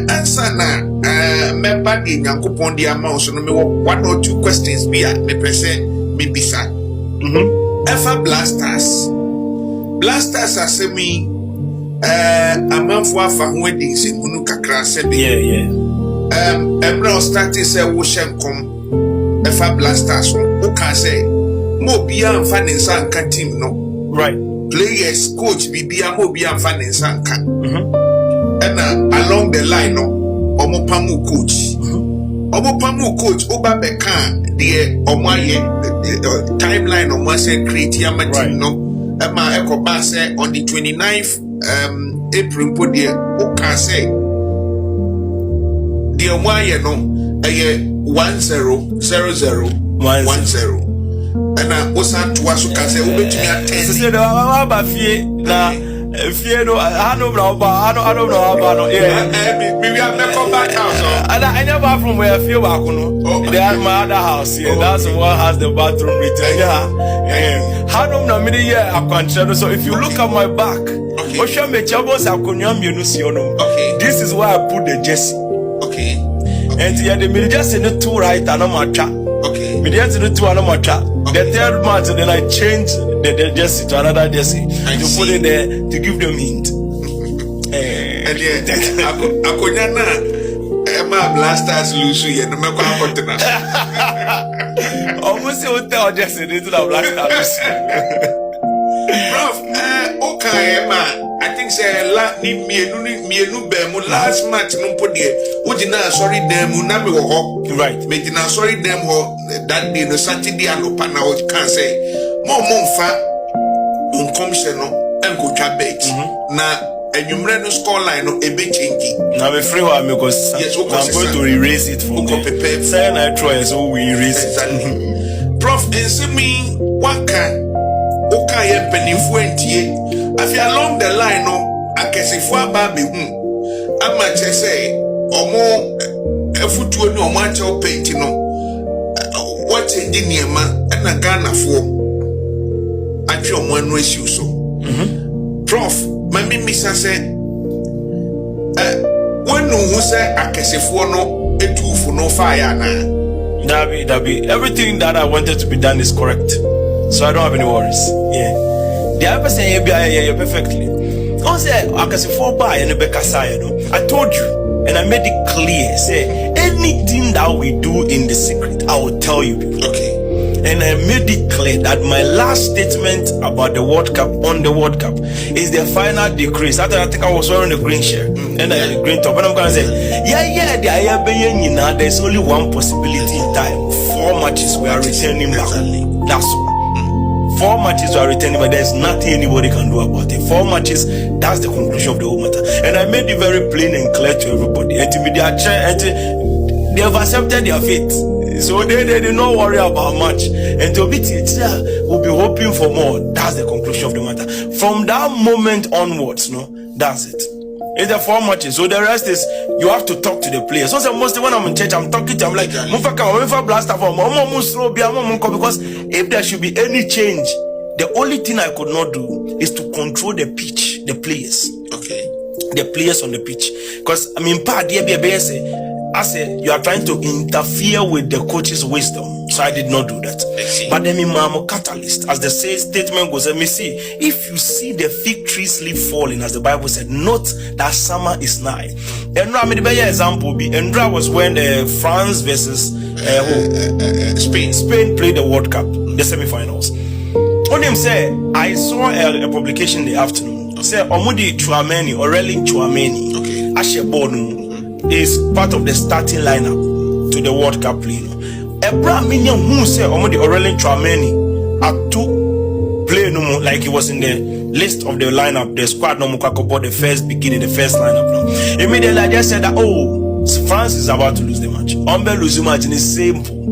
answer na member di Nyankopon di ama so no me 1 or 2 questions be me pese me bisa. Efa Blackstars asemi amanfo afa ho edi sinu kakra se be. Emra started say wo hyenkom efa Blackstars o ka say mo bia amfa ne nsa nka team no. Right. Players, coach, bibia mo bia amfa ne nsa nka. And along the line, no, omopamu coach. Omopamu coach, oba beka the omaye timeline of one say create yama team, no. Emma Eko Ba say on the 29th April, put the Oka say the omaye no, 100010. And I was at to us who can say, Ube to me at 10. Say, no, I don't know about maybe I may come back house. And I never from where I feel back. They are my other house here. That's the one has the bathroom written. How do I mean? Yeah, I can. So if you look at my back, this is where I put the jersey. Okay. And yeah, the jersey the two right and I'm a trap. Okay. The third month, then I changed the jersey to another jersey to put it there to give them hint. And yeah, Akonyana, Emma Blackstars lose you, no matter what. Almost the hotel jersey into the Blackstars. Prof, okay, Emma. I think say me last match no put there. Ujina sorry them na me wo. Right. Me dina sorry them ho that day no Saturday anopa na o can say mo mfa unkomhye no enko twa bet na enwumre no score line no ebe change. Na me free one because yes, I'm going to erase it from there. Say na try so we erase it. Prof ensemi waka oka ye penifo entie. If you along the line, no, I can see for baby. I'm not just say, or more a foot to no match or painting. What's in the near man and a Ghana for? I feel one race you so. Prof, my Missa said, when no who say I can see for no, a two for no fire now. Dabi, everything that I wanted to be done is correct. So I don't have any worries. Yeah. The other person here perfectly. I say I can say 4 by and a back side. I told you and I made it clear. Say anything that we do in the secret, I will tell you people. Okay. And I made it clear that my last statement about the World Cup on the World Cup is the final decrease. After I think I was wearing the green shirt and the green top, and I'm gonna say, there's only one possibility in time. 4 matches we are returning back. That's all. 4 matches are returning, but there's nothing anybody can do about it. 4 matches, that's the conclusion of the whole matter. And I made it very plain and clear to everybody. And to me, they have accepted their fate. So they did not worry about much. And to be we'll be hoping for more. That's the conclusion of the matter. From that moment onwards, no, that's it. It's the 4 matches. So the rest is you have to talk to the players. So mostly when I'm in church, I'm talking to them like because if there should be any change, the only thing I could not do is to control the pitch, the players. Okay. The players on the pitch. Because I mean I said you are trying to interfere with the coach's wisdom. So I did not do that. But then I'm a catalyst. As the statement goes, let me see. If you see the fig trees leaf falling, as the Bible said, note that summer is nigh. And I mean, the better example be Endra was when France versus Spain played the World Cup, the semi-finals. On him say, I saw a publication in the afternoon. Say Omudi Chouameni or Relin Chouameni, Ashe Bonu is part of the starting lineup to the World Cup play. Abraham Minion who said Omodi Aurelien Chouameni at 2 play no more, like he was in the list of the lineup, the squad no more the first beginning, the first lineup. No. Immediately I just said that France is about to lose the match. Umbe lose the match in the same pool.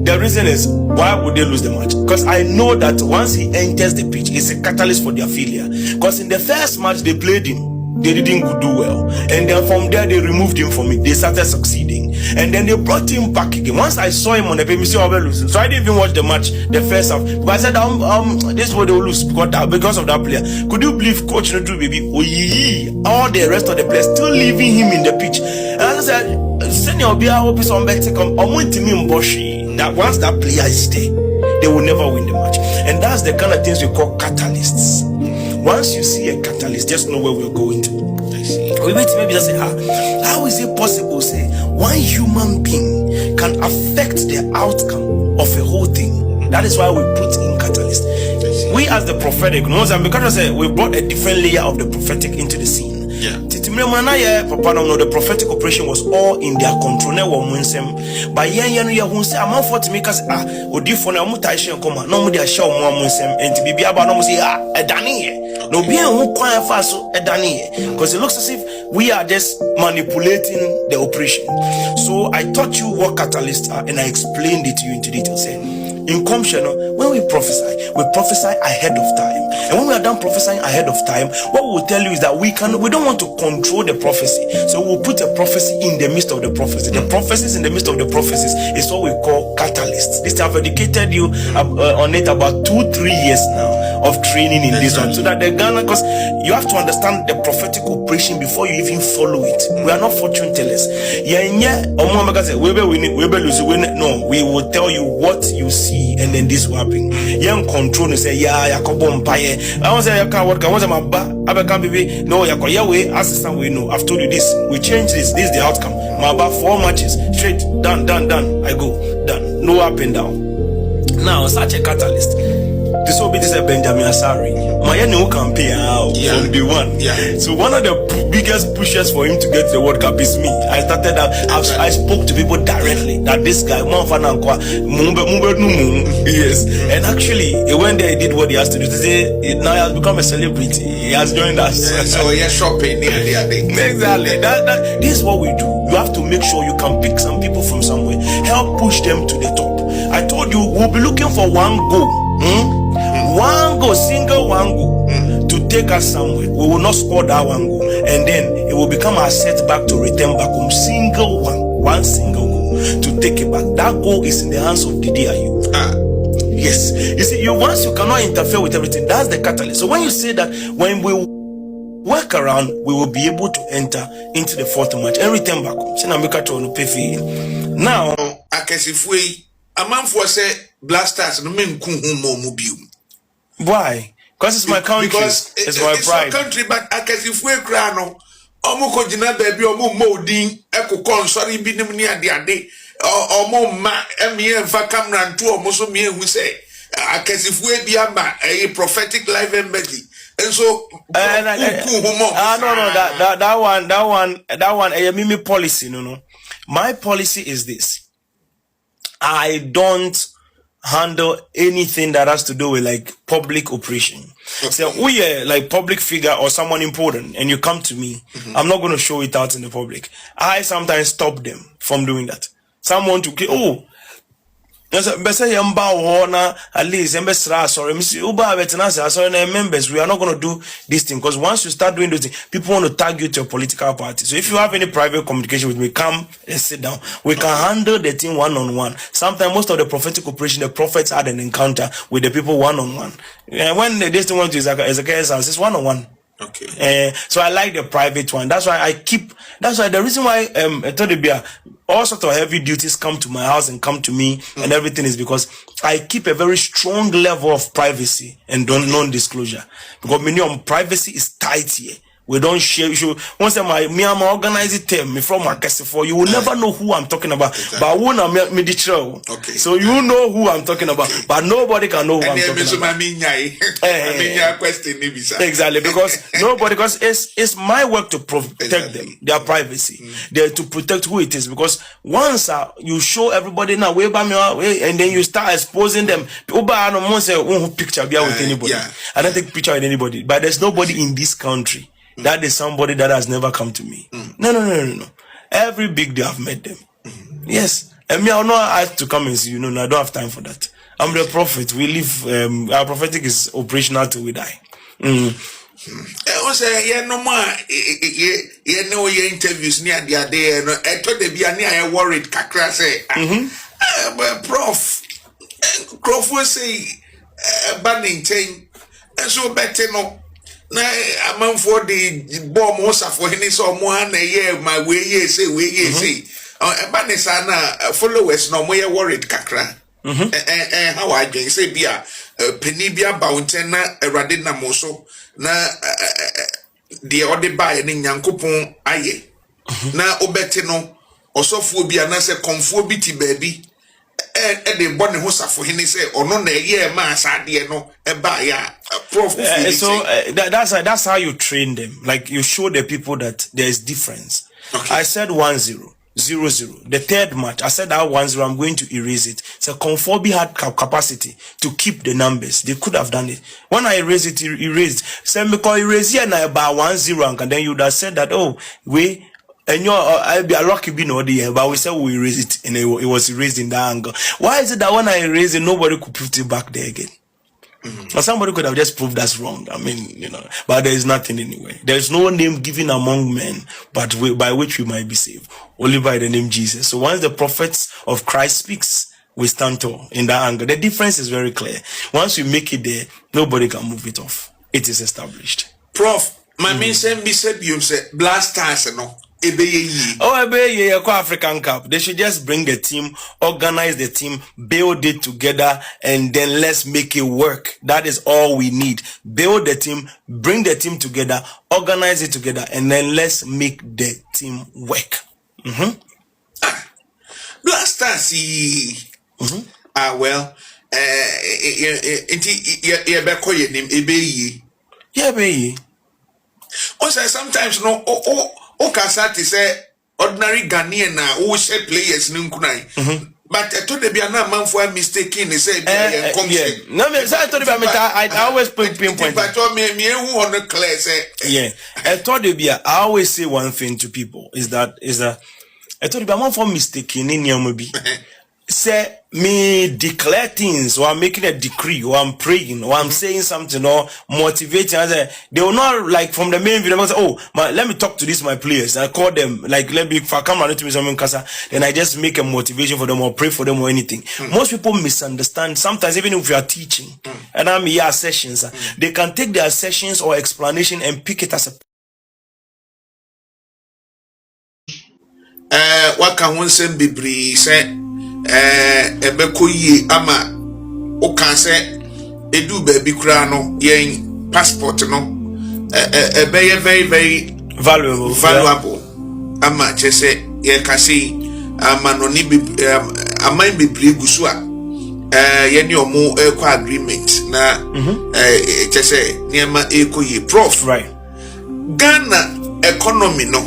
The reason is why would they lose the match? Because I know that once he enters the pitch, it's a catalyst for their failure. Because in the first match they played him they didn't do well. And then from there, they removed him from it. They started succeeding. And then they brought him back again. Once I saw him on the baby, so I didn't even watch the match, the first half. But I said, this is what they will lose because of that player. Could you believe Coach Nedu, baby? All the rest of the players still leaving him in the pitch. And I said, Senior Bia, hope is on better that once that player is there, they will never win the match. And that's the kind of things we call catalysts. Once you see a catalyst, just know where we're going to. We maybe just say, how is it possible, say, one human being can affect the outcome of a whole thing? That is why we put in catalyst. We as the prophetic, because we brought a different layer of the prophetic into the scene. The prophetic operation was all in their control. But I'm not for to make us for no mutation come no media show and to be about no say a dani no be who quite fast a dani because it looks as if we are just manipulating the operation. So I taught you what catalysts are and I explained it to you into detail. In Commission, when we prophesy ahead of time. And when we are done prophesying ahead of time, what we will tell you is that we don't want to control the prophecy. So we'll put a prophecy in the midst of the prophecy. The prophecies in the midst of the prophecies is what we call catalysts. This I've educated you on it about 2-3 years now of training in this one. So that the Ghana, because you have to understand the prophetic operation before you even follow it. We are not fortune tellers. No, we will tell you what you see. And then this will happen. Young control say, Yakobo Mpaye. I was say, what can my Abakan baby? No, Yakoya assistant we know. I've told you this. We change this. This is the outcome. My 4 matches straight. Done. I go. Done. No up and down. Now, such a catalyst. This will be this Benjamin Asari. My new campaign from the one. So one of the biggest pushes for him to get the World Cup is me. I started that. I spoke to people directly that this guy, yes. And actually, when they did what he has to do, today now he has become a celebrity. He has joined us. So you're shopping near the other. Exactly. This is what we do. You have to make sure you can pick some people from somewhere, help push them to the top. I told you we'll be looking for one goal. One goal, single one goal to take us somewhere. We will not score that one goal, and then it will become our setback to return back home. Single one single goal to take it back. That goal is in the hands of the DIU. Yes, you see, once you cannot interfere with everything, that's the catalyst. So when you say that, when we work around, we will be able to enter into the fourth match and return back home. Now, a man for say Blackstars no men kun why? Because it's my country. Because it's my pride. It's your country, but akasifwe kra no omo ko gina baabi omo modin ekokọ nsori bi nim ni ade omo ma emie mfa camera nto omo so me ehu say akasifwe bi ama a prophetic live embassy. And so that one mimi policy no. My policy is this. I don't handle anything that has to do with like public operation. Okay. So we are like public figure or someone important and you come to me, I'm not going to show it out in the public. I sometimes stop them from doing that. Someone to at least members, we are not going to do this thing because once you start doing those things, people want to tag you to a political party. So if you have any private communication with me, come and sit down. We can handle the thing one-on-one. Sometimes most of the prophetic operation, the prophets had an encounter with the people one-on-one. When this thing went to Ezekiel's house, it's one-on-one. Okay. So I like the private one. That's why the reason why all sorts of heavy duties come to my house and come to me and everything is because I keep a very strong level of privacy and non-disclosure. Because minimum privacy is tight here. We don't share. Once I'm organizing team from Marcus for you will never know who I'm talking about. Exactly. But when I'm okay. So you know who I'm talking about, but nobody can know who I'm talking about. Exactly, because it's my work to protect them, their privacy, to protect who it is. Because once you show everybody now way by me, and then you start exposing them. I don't say picture with anybody. I don't take picture with anybody, but there's nobody in this country. That is somebody that has never come to me. No. Every big day I've met them. Yes. And me, I'll not have to come and see you. No, I don't have time for that. I'm the prophet. We live, our prophetic is operational till we die. I say, yeah, no more. Yeah, no, your interviews near the other. No, I told the Biania I worried. Kakra say, but Prof. Crawford say, banning chain, and so better no. Na a man for the bomb was for him so more than a year. My way, say, we say. Banisana followers no more worried. Kakra. How I can say, Bia, Penibia Bauntena, Radina Moso. Na the other buy in Yankopon aye. Na obete no osofo bia na se konfo biti baby the bone ho safo hene say ono na ye ma asade no ba ya prof. So that's how you train them. Like you show the people that there is difference. Okay. I said 1-0. 0-0. The third match, I said that 1-0, I'm going to erase it. So Conforbi had capacity to keep the numbers. They could have done it. When I erased it, erased. So because erase here now about 1-0, and then you would have said that, oh, we and I'll be a lucky being or the but we said we erase it, and it was erased in that angle. Why is it that when I erase it, nobody could put it back there again? Or somebody could have just proved that's wrong. I mean, but there is nothing anyway. There is no name given among men, but by which we might be saved. Only by the name Jesus. So once the prophets of Christ speaks, we stand tall in that angle. The difference is very clear. Once we make it there, nobody can move it off. It is established. Prof, my main same be said you say Blackstars no. African Cup. They should just bring the team, organize the team, build it together, and then let's make it work. That is all we need. Build the team, bring the team together, organize it together, and then let's make the team work. Blackstars. Well, sometimes no Kasati say ordinary Ghanaian na who say players nkunai. But I told the Biana man for mistaking. He said, no, I told you I always pinpoint. But me who on the clear say, yeah. I told you I always say one thing to people is that I told you man for mistaking in Yamubi. Say me declare things, or I'm making a decree, or I'm praying, or I'm saying something, or motivating. They will not like from the main video. Say, oh, let me talk to these my players. I call them like let me if I come to me something casa, then I just make a motivation for them or pray for them or anything. Most people misunderstand. Sometimes even if you are teaching, and I'm here sessions, they can take their sessions or explanation and pick it as a. What can one say? Be say. Ebekoye ama o kan se edu baby kura no yen passport no very very valuable ama chese ye kasi ama no ni ama bebre gusu a ye ni omo ekọ agreement na chese niema ekoye prof right. Ghana economy no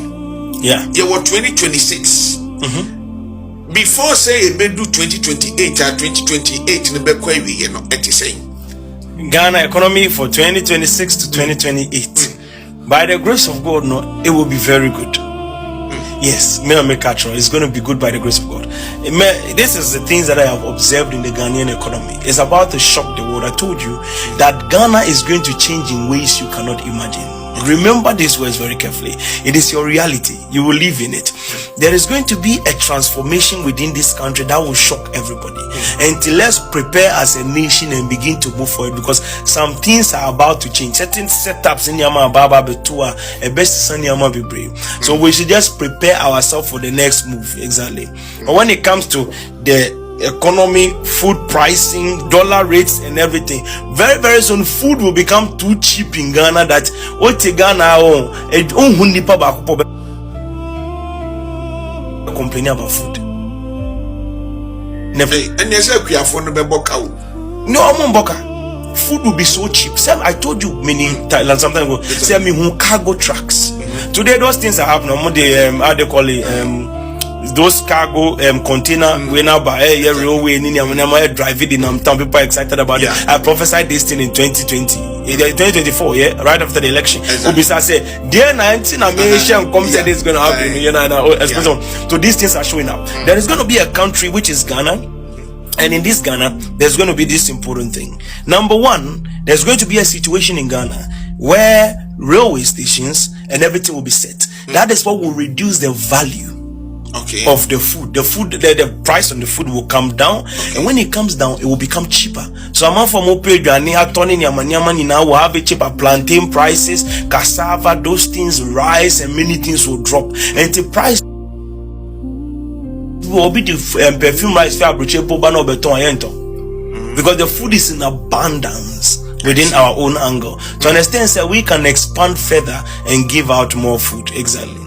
ye were 2026 before say it do 2028 or 2028 in the you know saying Ghana economy for 2026 to 2028 by the grace of God no it will be very good. Yes, it's going to be good by the grace of God. This is the things that I have observed in the Ghanaian economy. It's about to shock the world. I told you that Ghana is going to change in ways you cannot imagine. Remember these words very carefully. It is your reality. You will live in it. There is going to be a transformation within this country that will shock everybody. Until let's prepare as a nation and begin to move forward, because some things are about to change. Certain setups in Yama Baba Betua, a best son Yama be brave. So we should just prepare ourselves for the next move. Exactly. But when it comes to the economy, food pricing, dollar rates and everything, very very soon food will become too cheap in Ghana that what Ghana complaining about food. Never. And yes, no food will be so cheap. I told you many times sometimes ago. Say me who cargo trucks. Today those things are happening. How they call it those cargo container we now buy railway drive it in town. People are excited about it. I prophesied this thing in 2024, right after the election. Obisa say dear 19 American comes that is going to happen. So these things are showing up. There is going to be a country which is Ghana, and in this Ghana there's going to be this important thing. Number one, there's going to be a situation in Ghana where railway stations, and everything will be set. That is what will reduce the value of the food. The price on the food will come down, and when it comes down, it will become cheaper. So I'm from will have a cheaper plantain prices, cassava, those things, rice, and many things will drop, and the price will be the perfume rice because the food is in abundance within our own angle. To understand that we can expand further and give out more food. Exactly.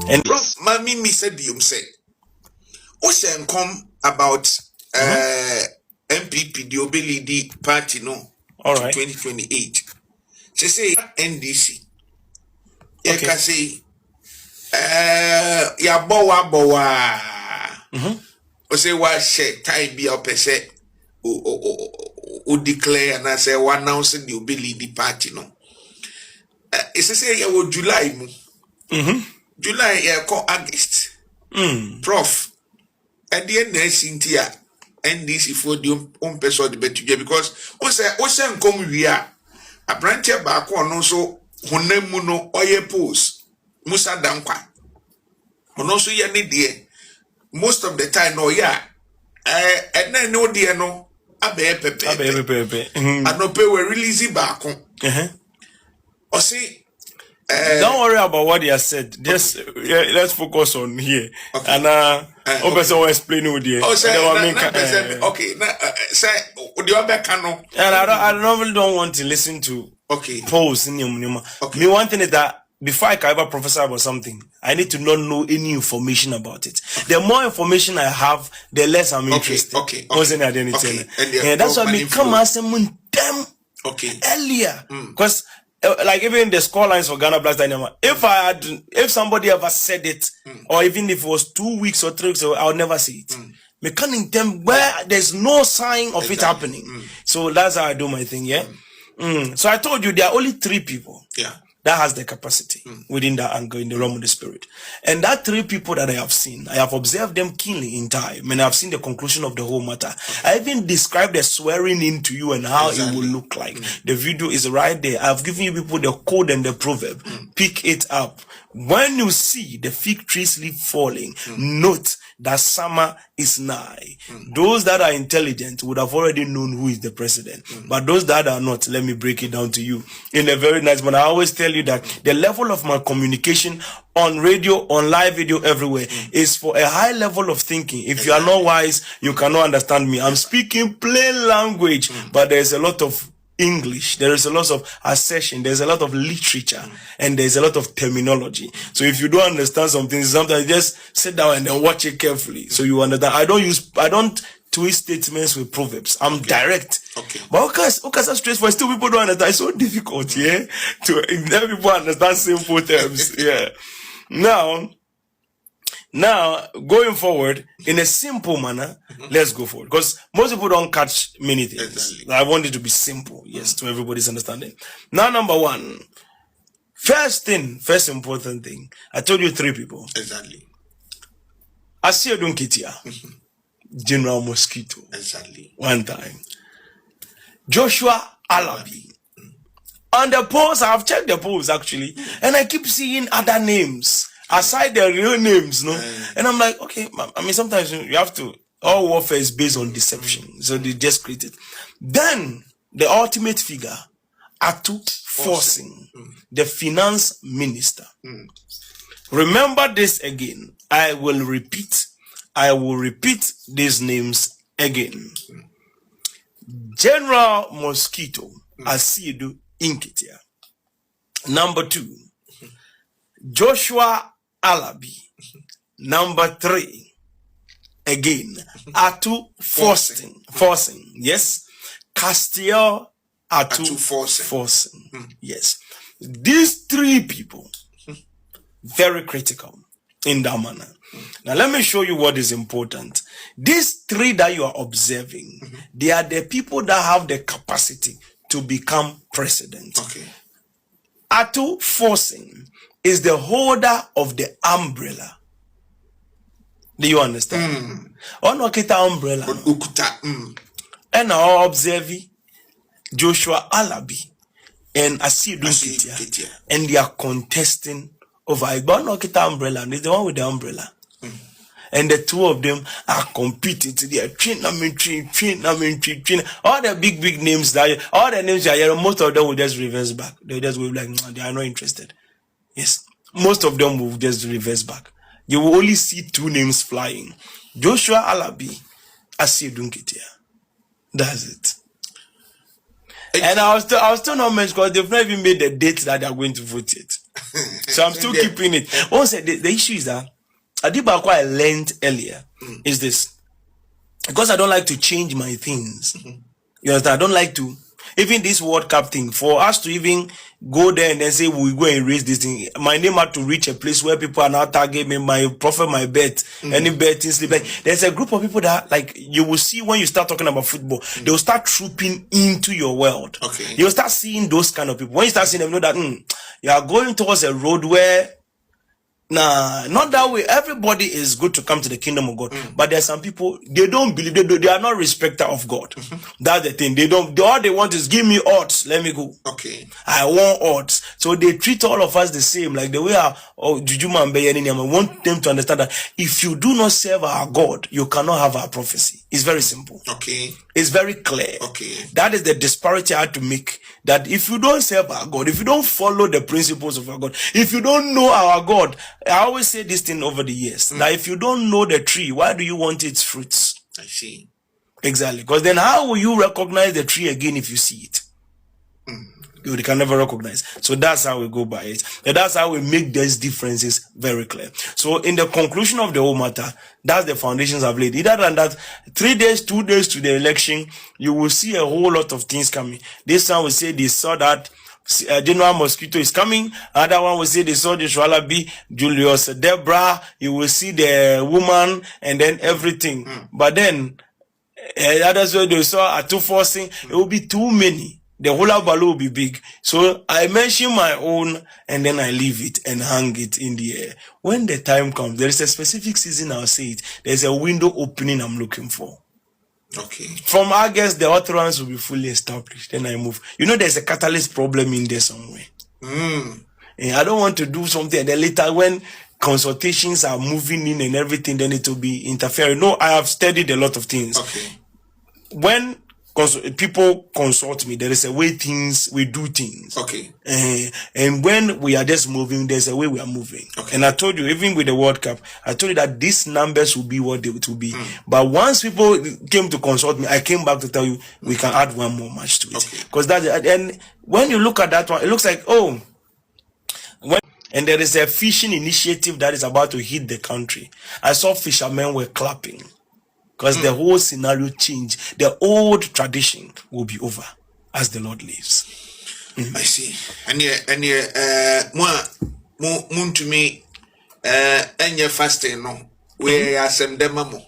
And Mami said you say Ocean come about MPP the Obelidi party no all right 2028. She say NDC. You can say ya bowa o say wa share time be up say o declare and I say one announce the Obelidi party no. It's say ya wo July mu. July call August. Prof. At the end Cynthia NDC for the person the better because Ocean come we are a branch back on also Hunemuno oye post Musa Dankwa. On also ya need most of the time no yeah. And then no dear no abe pepe. And no pay we release back on. Or see don't worry about what he has said. Just let's focus on here. Okay. And also explain what he. Okay. Say the other cano. And I normally don't want to listen to polls in your. Okay. Me one thing is that before I can ever prophesy about something, I need to not know any information about it. Okay. The more information I have, the less I'm interested. Okay. And that's why me come ask them earlier because. Like even the score lines for Ghana Blackstars, if somebody ever said it, or even if it was 2 weeks or 3 weeks, I'll never see it. Me can't them where there's no sign of it happening. So that's how I do my thing, yeah. So I told you there are only 3 people that has the capacity within that angle in the realm of the spirit, and that 3 people that I have seen, I have observed them keenly in time, and I've seen the conclusion of the whole matter. I even described the swearing in to you and how it will look like. The video is right there. I've given you people the code and the proverb. Pick it up. When you see the fig tree's leaf falling, note that summer is nigh. Those that are intelligent would have already known who is the president. But those that are not, let me break it down to you in a very nice manner. I always tell you that the level of my communication on radio, on live video, everywhere is for a high level of thinking. If you are not wise, you cannot understand me. I'm speaking plain language, but there's a lot of English, there is a lot of assertion, there's a lot of literature, and there's a lot of terminology. So if you don't understand something, sometimes just sit down and then watch it carefully so you understand. I don't twist statements with proverbs. I'm direct. But because that's straightforward, still people don't understand. It's so difficult, to let people understand simple terms. Now, going forward in a simple manner, let's go forward. Because most people don't catch many things. Exactly. I want it to be simple, to everybody's understanding. Now, number 1. First important thing. I told you 3 people. Exactly. Asiedun Kitia. General Mosquito. Exactly. One time. Joshua Alabi. On the polls, I've checked the polls actually, and I keep seeing other names. Aside their real names, no? And I'm like, okay, I mean, sometimes you have to, all warfare is based on deception. So they just create it. Then, the ultimate figure, Atu Forcing, the finance minister. Remember this again. I will repeat these names again. General Mosquito, Asiedu Inkitia. Number 2, Joshua Alabi. Number 3, again, Atu Forcing. Yes. Castiel Atu Forcing. Yes. These 3 people, very critical in that manner. Now let me show you what is important. These 3 that you are observing, they are the people that have the capacity to become president. Atu Forcing is the holder of the umbrella. Do you understand? Ono kita umbrella. And now observe Joshua Alabi and Asidun Ketia, and they are contesting over it. But not get umbrella, and it's the one with the umbrella. And the two of them are competing to their train. All the big names all the names are here, most of them will just reverse back. They just will be like, they are not interested. Yes. Most of them will just reverse back. You will only see two names flying. Joshua Alabi, Asidun Ketia. That's it. And I was still not mentioned because they've not even made the date that they are going to vote it. So I'm still keeping it. Also, the issue is that Adibakwa I learned earlier is this. Because I don't like to change my things. You understand? I don't like to. Even this World Cup thing, for us to even go there and then say we go and raise this thing, my name had to reach a place where people are now tagging me, my prophet, my bet, any betting slip. Like, there's a group of people that, like, you will see when you start talking about football, they will start trooping into your world. Okay. You will start seeing those kind of people. When you start seeing them, you know that you are going towards a road where, not that way. Everybody is good to come to the kingdom of God, but there are some people, they don't believe, they are not respecter of God. That's the thing. All they want is give me odds, let me go. Okay, I want odds. So they treat all of us the same, like the way Jujuma and Beyanini. I want them to understand that if you do not serve our God, you cannot have our prophecy. It's very simple. Okay, it's very clear. Okay, that is the disparity I had to make. That if you don't serve our God, if you don't follow the principles of our God, if you don't know our God, I always say this thing over the years. That if you don't know the tree, why do you want its fruits? I see. Exactly. Because then how will you recognize the tree again if you see it? You can never recognize. So that's how we go by it. And that's how we make these differences very clear. So in the conclusion of the whole matter, that's the foundations I've laid. Either than that, 3 days, 2 days to the election, you will see a whole lot of things coming. This one will say they saw that General Mosquito is coming. Another one will say they saw the Shwalabi, Julius Debra. You will see the woman and then everything. But then, others they saw Atu forcing. It will be too many. The hula balloon will be big. So I mention my own and then I leave it and hang it in the air. When the time comes, there is a specific season, I'll say it. There's a window opening I'm looking for. Okay. From August, the utterance will be fully established. Then I move. You know, there's a catalyst problem in there somewhere. And I don't want to do something and then later when consultations are moving in and everything, then it will be interfering. No, I have studied a lot of things. Okay. When people consult me, there is a way we do things. Okay. And when we are just moving, there's a way we are moving. Okay. And I told you, even with the World Cup, I told you that these numbers will be what they will be. But once people came to consult me, I came back to tell you we can add one more match to it. Because and when you look at that one, it looks like, and there is a fishing initiative that is about to hit the country. I saw fishermen were clapping. Because the whole scenario changed. The old tradition will be over as the Lord lives. I see. And moon to me, and your fasting, no. We are some demamo.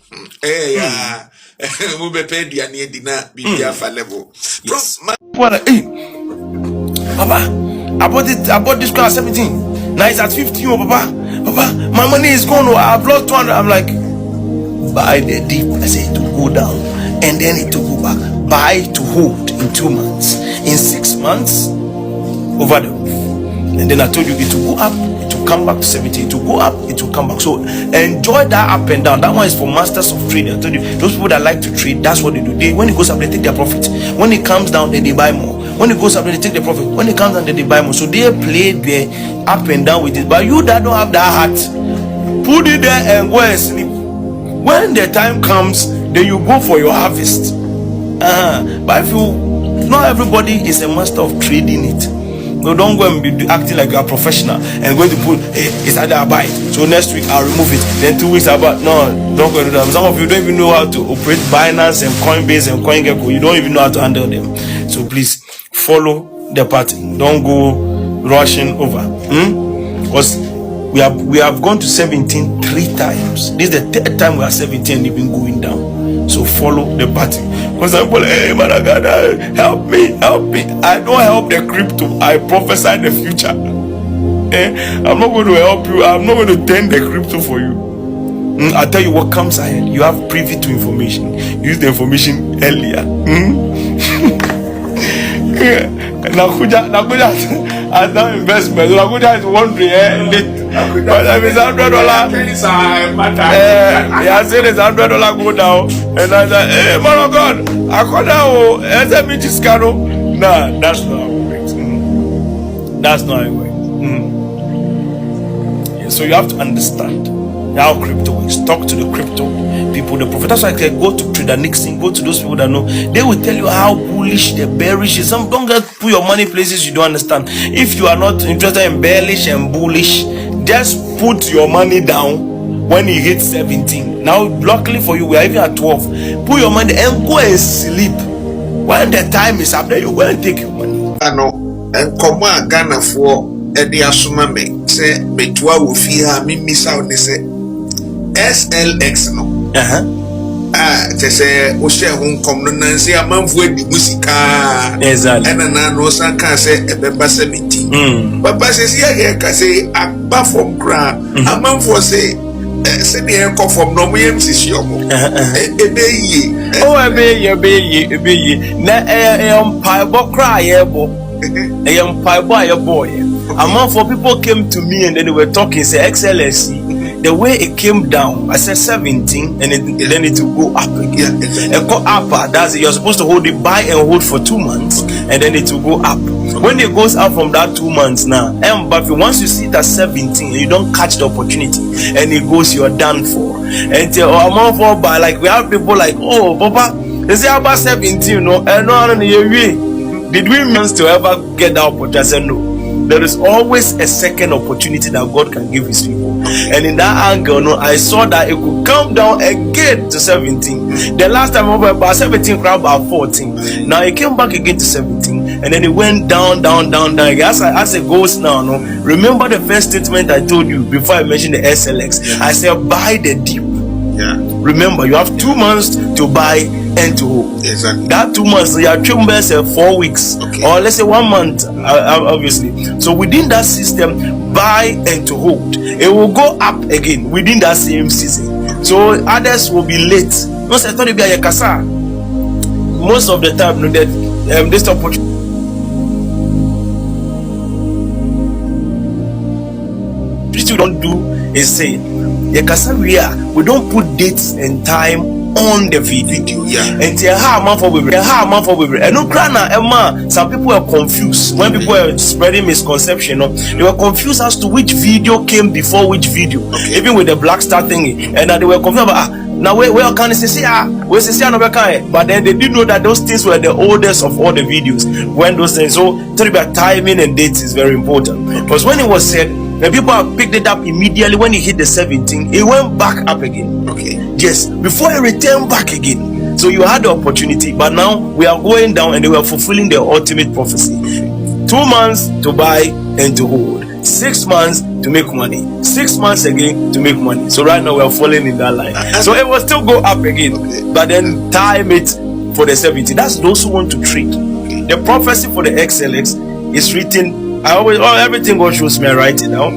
We be paid your near dinner, be for level. Yes. Papa, I bought this car at 17. Now it's at 15, Papa. Papa, my money is gone. I've lost 200. I'm like, buy the dip, I say to go down and then it to go back. Buy to hold in 2 months. In 6 months, over the roof. And then I told you it will go up, it will come back to 70, it will go up, it will come back. So enjoy that up and down. That one is for masters of trading. I told you, those people that like to trade, that's what they do. When it goes up, they take their profit. When it comes down, then they buy more. When it goes up, then they take the profit. When it comes down, then they buy more. So they play the up and down with it. But you that don't have that heart, put it there and go and sleep. When the time comes, then you go for your harvest. But if not everybody is a master of trading it. No, don't go and be acting like you are professional and going to put, it's either I buy it. So next week I'll remove it. Then 2 weeks I'll buy. No, don't go to them. Some of you don't even know how to operate Binance and Coinbase and CoinGecko. You don't even know how to handle them. So please follow the pattern. Don't go rushing over. Because we have gone to 17 3 times. This is the 3rd time we are 17 and even going down. So follow the pattern. Because I'm like, hey man, I gotta help me. I don't help the crypto. I prophesy the future. I'm not going to help you. I'm not going to turn the crypto for you. I'll tell you what comes ahead. You have privy to information. Use the information earlier. Nakuja has done investment. Nakuja is wondering, whether it's $100. He has said it's $100 go down, and I said, hey, man of God, I call now. Nah, that's not how it works. That's not how it works. Yeah, so you have to understand how crypto works. Talk to the crypto people, the prophet. That's why I say go to Trader Nixon, go to those people that know. They will tell you how bullish the bearish is. Some don't get put your money places you don't understand. If you are not interested in bearish and bullish, just put your money down when you hit 17. Now, luckily for you, we are even at 12. Put your money and go and sleep. When the time is up, then you go and take your money. I know. And come on, Ghana for Eddie Asuma me say me twa wo fi ha me misa o say SLX no. Te say o share ho nkom no nan say amanfo adi musika. Exactly. And na no san kan say e be ba 17. Papa say here ka say agba from kra. Amanfo say say the come from no me msisi omo. Ebe yi. Oh ebe yi. Na paibo cry ebo. Boy. Among for people came to me and then they were talking, say XLSC. The way it came down, I said 17, and then it will go up again. And go up, that's it. You're supposed to hold it, buy and hold for 2 months, and then it will go up. When it goes up from that 2 months now, but once you see it at 17, you don't catch the opportunity, and it goes, you're done for. And among for by like we have people like, oh, Papa, they say about 17, no, and no, did we mean to ever get that opportunity? I said no. There is always a second opportunity that God can give his people. And in that angle, no, I saw that it could come down again to 17. The last time I was about 17, about 14. Now it came back again to 17. And then it went down. As it goes now, no. Remember the first statement I told you before I mentioned the SLX. I said buy the dip. Remember, you have 2 months to buy and to hold. Exactly. That 2 months, you are 4 weeks, or let's say 1 month, obviously. So within that system, buy and to hold. It will go up again within that same season. So others will be late. Most of the time, that this opportunity. What you don't do is say, we don't put dates and time on the video. And some people are confused when people are spreading misconception. They were confused as to which video came before which video, even with the Blackstars thingy, and they were confused about now where can say but then they did know that those things were the oldest of all the videos when those things. So tell you about timing and dates is very important, because when it was said, the people have picked it up immediately. When it hit the 17, it went back up again. Yes, before it returned back again. So you had the opportunity, but now we are going down, and they were fulfilling the ultimate prophecy. 2 months to buy and to hold, 6 months to make money, 6 months again to make money. So right now we are falling in that line. So it will still go up again, but then time it for the 70. That's those who want to trade. The prophecy for the XLX is written. Everything God shows me, I write it down,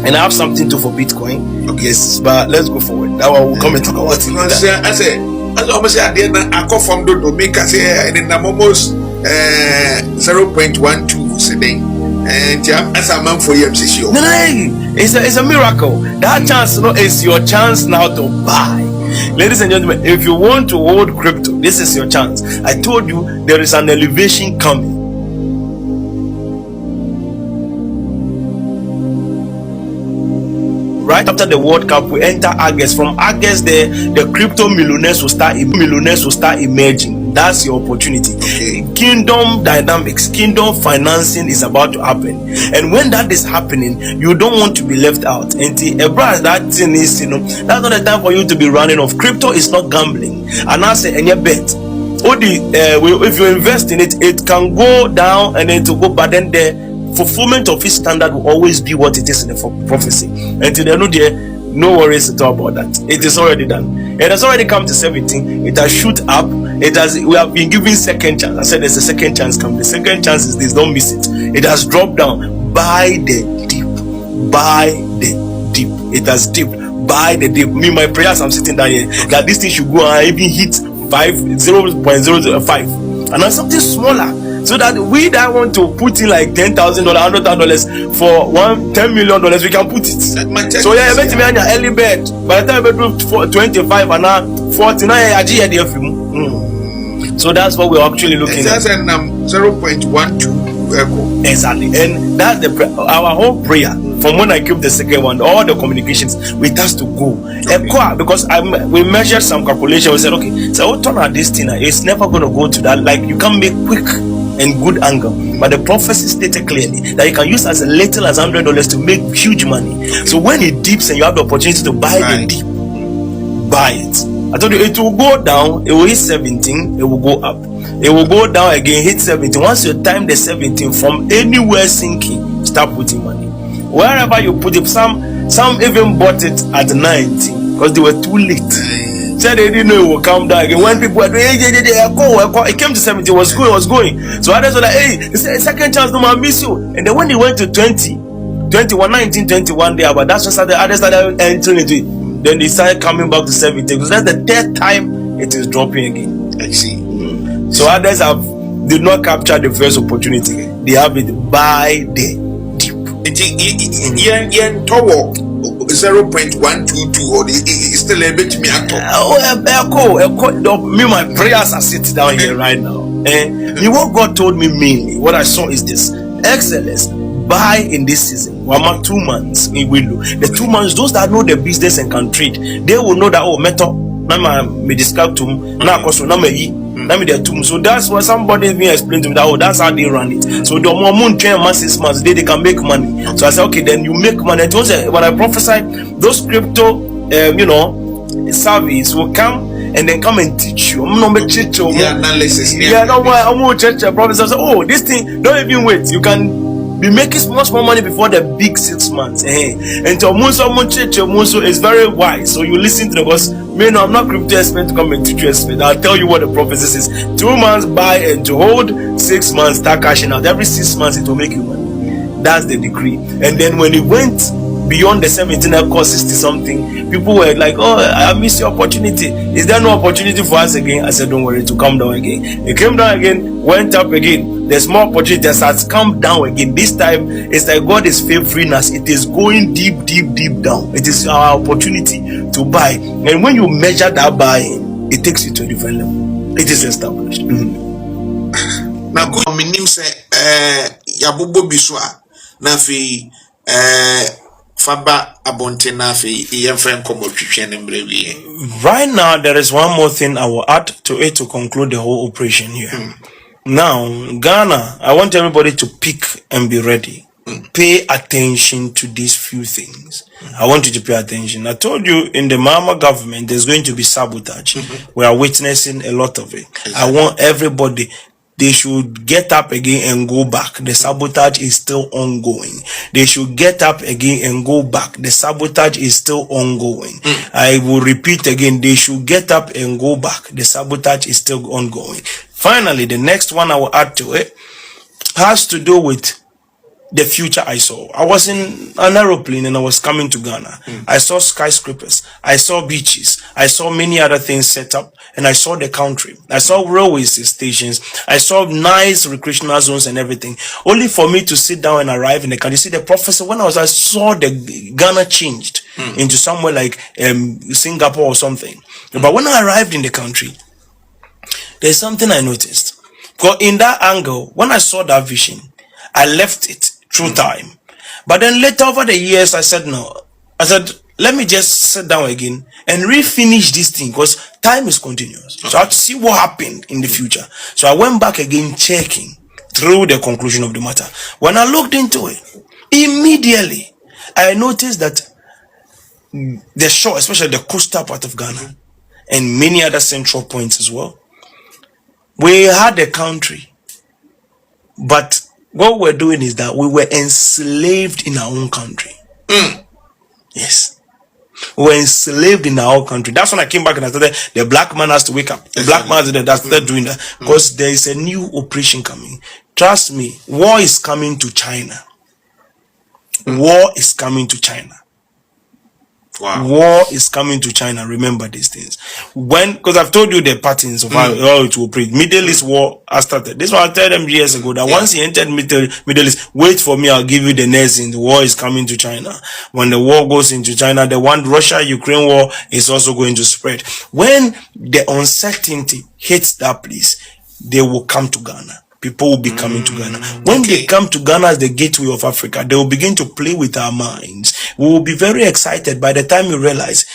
and I have something to for Bitcoin. Yes, but let's go forward. That one will come and talk about it. I say, almost at the end, I come from the make us here, and then I'm almost 0.12 today. And as a man for you, it's a miracle. That chance, is your chance now to buy. Ladies and gentlemen, if you want to hold crypto, this is your chance. I told you there is an elevation coming. Right after the World Cup, we enter August. From August, the crypto millionaires will start emerging. That's your opportunity. Kingdom dynamics, kingdom financing is about to happen, and when that is happening, you don't want to be left out. And that thing is, that's not the time for you to be running off. Crypto is not gambling, and I say, and you bet. If you invest in it, it can go down and then to go, but then fulfillment of his standard will always be what it is in the prophecy. Until they're not there, no worries at all about that. It is already done. It has already come to 17. It has shoot up. We have been given second chance. I said there's a second chance coming. The second chance is this. Don't miss it. It has dropped down. Buy the dip. Buy the dip. It has dipped. Buy the dip. Me, my prayers, I'm sitting down here, that this thing should go and even hit 0.005. And then something smaller. so that we that want to put in like $10,000, $100,000 for $10 million, we can put it. So yeah, bet me an early bed. By the time we do 25 and now 49, so that's what we're actually looking at. 0.12. Exactly, and that's our whole prayer. From when I keep the second one, all the communications with us to go. Because we measured some calculation. We said, okay, so what turn at this thing? It's never going to go to that. Like you can make quick and good angle, but the prophecy stated clearly that you can use as little as $100 to make huge money. So when it dips and you have the opportunity to buy the dip, buy it. I told you it will go down, it will hit 17, it will go up. It will go down again, hit 17. Once you time the 17 from anywhere sinking, start putting money. Wherever you put it, some even bought it at 19 because they were too late. Said they didn't know it would come down again. When people were doing, it came to 70, it was going. So others were like, hey, it's a second chance, no man, miss you. And then when they went to 20, 21, 19, 21 there, but that's just how the others started entering into it. Then they started coming back to 70 because that's the third time it is dropping again. I see. So others did not capture the first opportunity. They have it by the deep. 0.122 or is still a bit me. Me, my prayers are sitting down here right now. What God told me mainly, what I saw is this: excellence. Buy in this season. 2 months in window. The 2 months, those that know the business and can trade, they will know that metal. Me describe to so that's why somebody me explained to me that that's how they run it. So the more moon train 6 months, they can make money. So I said, okay, then you make money. It was when I prophesied, those crypto service will come and then come and teach you. Analysis. I'm going to church. Professor said, oh, this thing, don't even wait. You can be making much more money before the big 6 months. And to Monso is very wise. So you listen to the because I'm not crypto expert to come and teach you expert. I'll tell you what the prophecy says. 2 months buy and to hold, 6 months start cashing out. Every 6 months it will make you money. That's the decree. And then when it went beyond the 17, I cost 60 something, people were like, oh, I missed your opportunity. Is there no opportunity for us again? I said, don't worry, to come down again. It came down again, went up again. There's more opportunity that has come down again. This time it's like God is favoring us. It is going deep down. It is our opportunity to buy. And when you measure that buying, it takes you to a different level. It is established. Now go minim say yabobo biswa na fi faba abonte na fi yemfren komo twetwe ne mrewie. Right now there is one more thing I will add to it to conclude the whole operation here. Now, Ghana, I want everybody to pick and be ready. Pay attention to these few things. I want you to pay attention. I told you in the Mama government, there's going to be sabotage. We are witnessing a lot of it. Exactly. I want everybody, they should get up again and go back. The sabotage is still ongoing. They should get up again and go back. The sabotage is still ongoing. I will repeat again, they should get up and go back. The sabotage is still ongoing. Finally, the next one I will add to it has to do with the future I saw. I was in an aeroplane and I was coming to Ghana. I saw skyscrapers. I saw beaches. I saw many other things set up. And I saw the country. I saw railway stations. I saw nice recreational zones and everything. Only for me to sit down and arrive in the country. See, the professor, when I saw the Ghana changed into somewhere like Singapore or something. But when I arrived in the country, there's something I noticed. Because in that angle, when I saw that vision, I left it through time. But then later over the years, I said, no. I said, let me just sit down again and refinish this thing because time is continuous. So I have to see what happened in the future. So I went back again checking through the conclusion of the matter. When I looked into it, immediately I noticed that the shore, especially the coastal part of Ghana and many other central points as well, we had a country, but what we're doing is that we were enslaved in our own country. Yes. We were enslaved in our own country. That's when I came back and I started, the black man has to wake up. The black man has to start doing that. Because there is a new operation coming. Trust me, war is coming to China. War is coming to China. Wow. War is coming to China. Remember these things. Because I've told you the patterns of how it will operate. Middle East war has started. This one I told them years ago that once you entered Middle East, wait for me, I'll give you the next thing. The war is coming to China. When the war goes into China, the one Russia-Ukraine war is also going to spread. When the uncertainty hits that place, they will come to Ghana. People will be coming to Ghana. When they come to Ghana as the gateway of Africa, they will begin to play with our minds. We will be very excited by the time you realize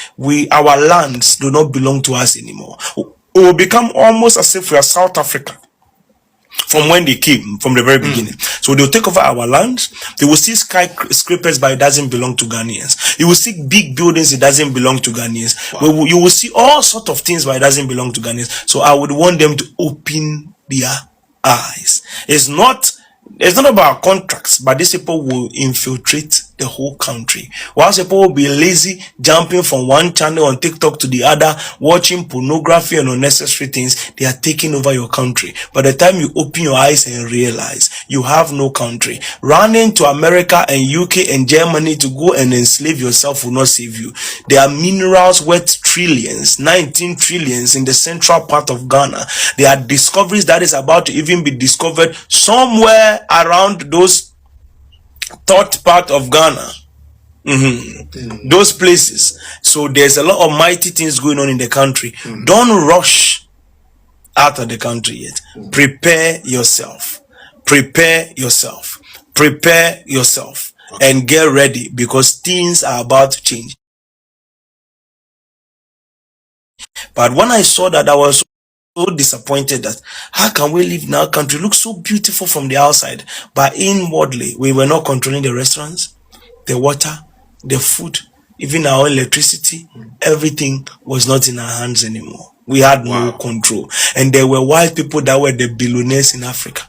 our lands do not belong to us anymore. It will become almost as if we are South Africa from when they came, from the very beginning. So they'll take over our lands. They will see skyscrapers, but it doesn't belong to Ghanaians. You will see big buildings, it doesn't belong to Ghanaians. Wow. You will see all sorts of things, but it doesn't belong to Ghanaians. So I would want them to open their eyes. It's not about contracts, but these people will infiltrate the whole country. Whilst people will be lazy, jumping from one channel on TikTok to the other, watching pornography and unnecessary things, they are taking over your country. By the time you open your eyes and realize you have no country, running to America and UK and Germany to go and enslave yourself will not save you. There are minerals worth trillions, 19 trillions in the central part of Ghana. There are discoveries that is about to even be discovered somewhere around those third part of Ghana. Those places. So there's a lot of mighty things going on in the country. Don't rush out of the country yet. Prepare yourself. Prepare yourself. Prepare yourself. And get ready, because things are about to change. But when I saw that, I was so disappointed that how can we live in our country? It looks so beautiful from the outside, but inwardly we were not controlling the restaurants, the water, the food, even our electricity. Everything was not in our hands anymore. We had no control, and there were white people that were the billionaires in Africa.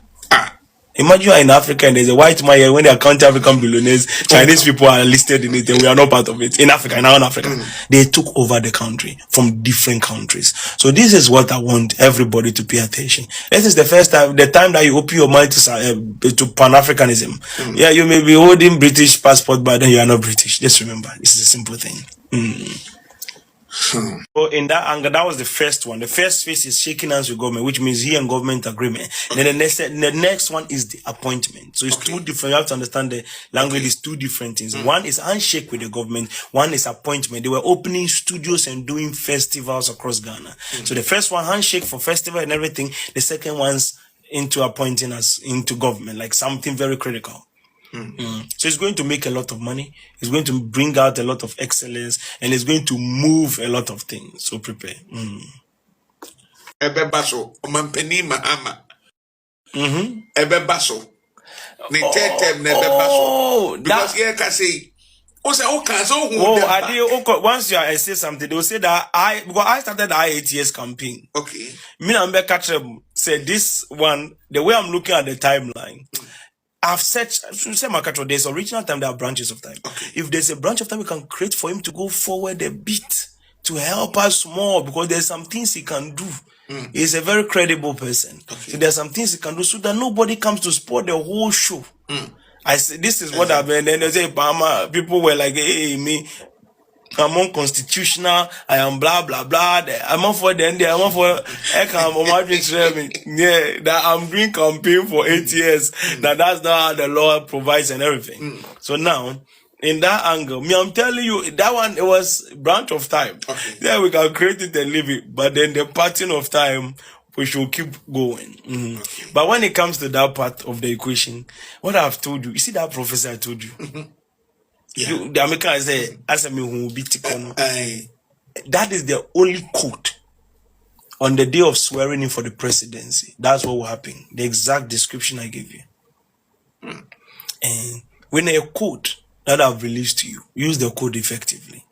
Imagine you are in Africa and there's a white man here. When they are counting African billionaires, Chinese people are listed in it and we are not part of it. In Africa, in our Africa, they took over the country from different countries. So this is what I want everybody to pay attention. This is the first time, the time that you open your mind to Pan-Africanism. Yeah, you may be holding British passport, but then you are not British. Just remember, this is a simple thing. So in that angle, that was the first one. The first phase is shaking hands with government, which means he and government agreement. Then the next one is the appointment. So it's two different. You have to understand the language is two different things. One is handshake with the government. One is appointment. They were opening studios and doing festivals across Ghana. So the first one, handshake for festival and everything. The second one's into appointing us into government, like something very critical. So it's going to make a lot of money. It's going to bring out a lot of excellence, and it's going to move a lot of things. So prepare. Ebebaso, omampeni mahama. Ebebaso. Ni tetem nebebaso. Because here can say, once you say something, they will say that because I started the IATS campaign. Okay. Me and Becca said this one, the way I'm looking at the timeline. I've searched, there's original time, there are branches of time. If there's a branch of time we can create for him to go forward a bit, to help us more, because there's some things he can do. He's a very credible person. So there's some things he can do so that nobody comes to spoil the whole show. I say, this is what I've been, and they say, people were like, hey, me, I'm unconstitutional, I am blah blah blah. I'm on for the end, I'm on for yeah, that I'm doing campaign for 8 years. That's not how the law provides and everything. So now, in that angle, I'm telling you, that one, it was branch of time. Yeah, we can create it and leave it, but then the pattern of time, we should keep going. But when it comes to that part of the equation, what I've told you, you see that prophecy I told you? The American say, "As me who be that is the only quote on the day of swearing in for the presidency. That's what will happen. The exact description I gave you. And when a quote that I've released to you, use the code effectively.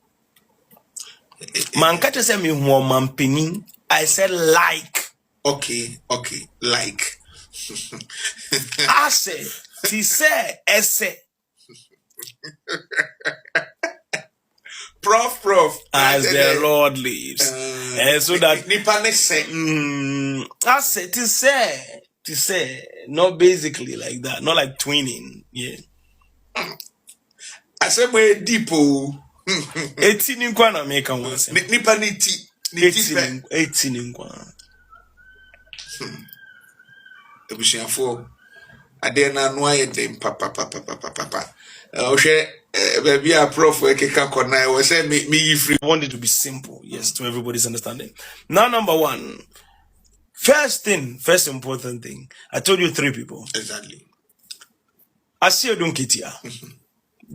Man, catch me who man penny. I said like. Okay, like. I said, he said, essay. Prof. As the Lord lives. And so that I said to say, not basically like that, not like twinning. Yeah. I said my deep. 18 in Kwana make a once. Nipa niti. 18 in Kwana. Ebusiafo ade na no ayede papa baby a prof we keka kona we say me free. I want it to be simple, yes, to everybody's understanding. Now, number one, first important thing, I told you 3 people. Exactly. Asio Dunkitia,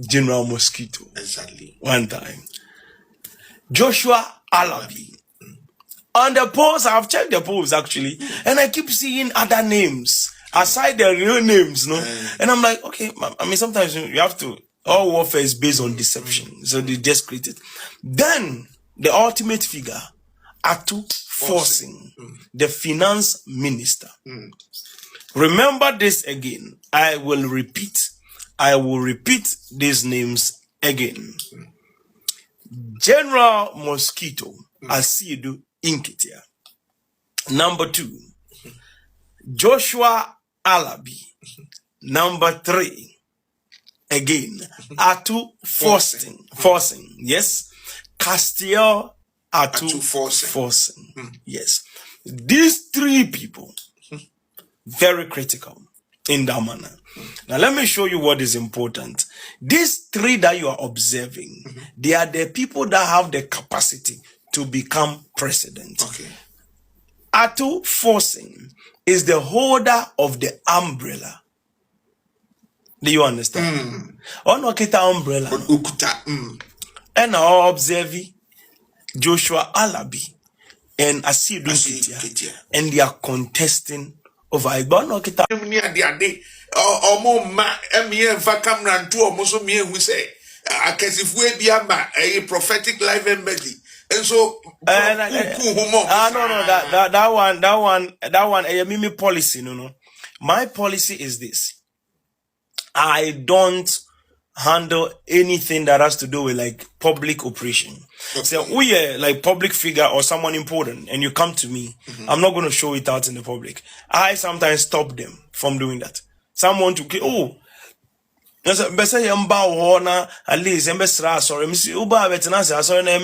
General Mosquito. Exactly. One time. Joshua Alabi. On the polls, I've checked the polls actually, and I keep seeing other names aside the real names, no? And I'm like, okay, I mean, sometimes you have to, all warfare is based on deception, so they just create it. Then, the ultimate figure, Atu Forcing, the finance minister. Remember this again. I will repeat these names again. General Mosquito, Asidu Inkitia. Number 2, Joshua Alabi. Number 3, again, Atu Forcing. Yes. Castiel Atu Forcing. Yes. These 3 people, very critical in that manner. Now, let me show you what is important. These 3 that you are observing, they are the people that have the capacity to become president. Okay. Atu Forcing is the holder of the umbrella. Do you understand? Ono kita umbrella. And now observe Joshua Alabi and Asidu Nkitia, and they are contesting over it. But no kita. Omo ma emie mfa camera nto omo so me hu say akasifu e bia ma a prophetic live embassy. And so no, that one a mimi policy, no. My policy is this. I don't handle anything that has to do with like public operation. Okay. So we are like public figure or someone important and you come to me, I'm not going to show it out in the public. I sometimes stop them from doing that. Someone to at least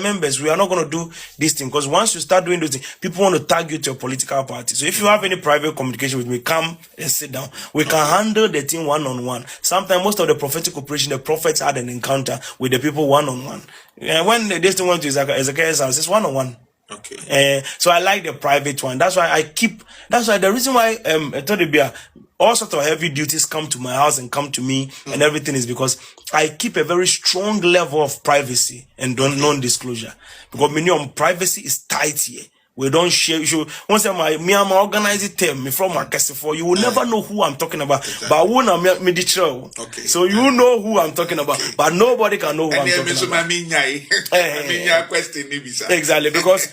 members, we are not going to do this thing because once you start doing those things, people want to tag you to a political party. So if you have any private communication with me, come and sit down. We can handle the thing one-on-one. Sometimes most of the prophetic operation, the prophets had an encounter with the people one-on-one. When this thing went to Ezekiel's house, it's one-on-one. Okay. So I like the private one. That's why the reason why all sorts of heavy duties come to my house and come to me and everything is because I keep a very strong level of privacy and non-disclosure. Because minimum privacy is tight here. We don't share. Once I'm organizing term from my for you will never know who I'm talking about. Exactly. But when I'm okay. So you know who I'm talking about, but nobody can know who I'm talking about. Exactly, because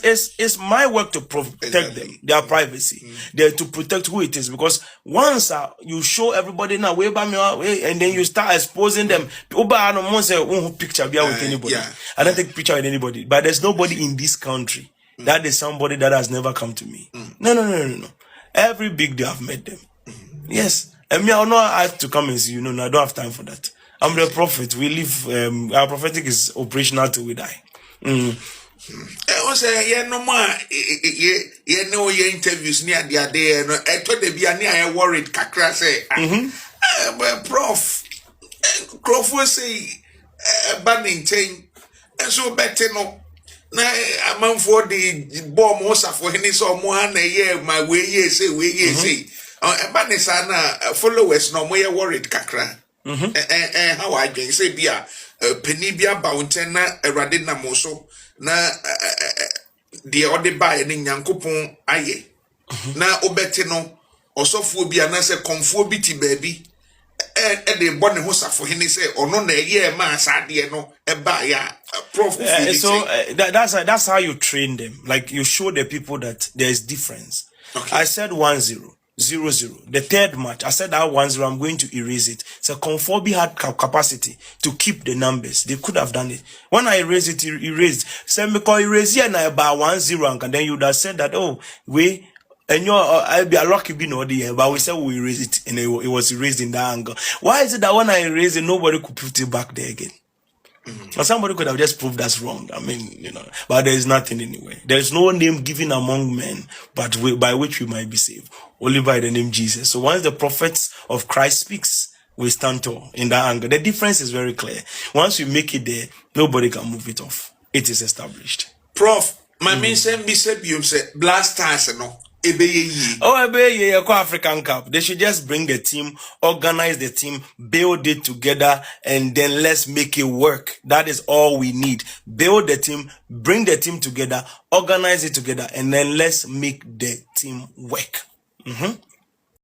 it's my work to protect them, their privacy, to protect who it is. Because once you show everybody now way by me, and then you start exposing them. I don't picture with anybody. I don't take picture with anybody, but there's nobody in this country. That is somebody that has never come to me. No. Every big day I've met them. Yes. And me, I'll not have to come and see you. No, I don't have time for that. I'm the prophet. We live, our prophetic is operational till we die. No more, no interviews near the day. I told the Biania worried Kakra say, Prof, Crawford say, banning chain, and so better no. Na among for the bomb was for any so more than a year, my way, say, Banisana followers no more worried Kakra. And how I can say, Bia, Penibia Bauntena, a Radina Moso, na the other by any Yankupon aye. Na Obetino, or so for be an answer conformity baby. And the bonnet was for him, say, or no, a year, mass, no, a buyer, prof. So that's how you train them. Like you show the people that there is difference. Okay. I said 1-0, 0-0. The third match, I said that 1-0, I'm going to erase it. So Conforbi had capacity to keep the numbers. They could have done it. When I erased it, erased. So because erase here now about 1-0, and then you would have said that, oh, and I'll be a lucky being or the but we said we erase it and it was erased in that angle. Why is it that when I erase it, nobody could put it back there again? And somebody could have just proved us wrong. I mean, but there is nothing anyway. There is no name given among men, but by which we might be saved. Only by the name Jesus. So once the prophets of Christ speaks, we stand tall in that angle. The difference is very clear. Once you make it there, nobody can move it off. It is established. Prof, my main say Blackstars no. African Cup. They should just bring the team, organize the team, build it together, and then let's make it work. That is all we need. Build the team, bring the team together, organize it together, and then let's make the team work.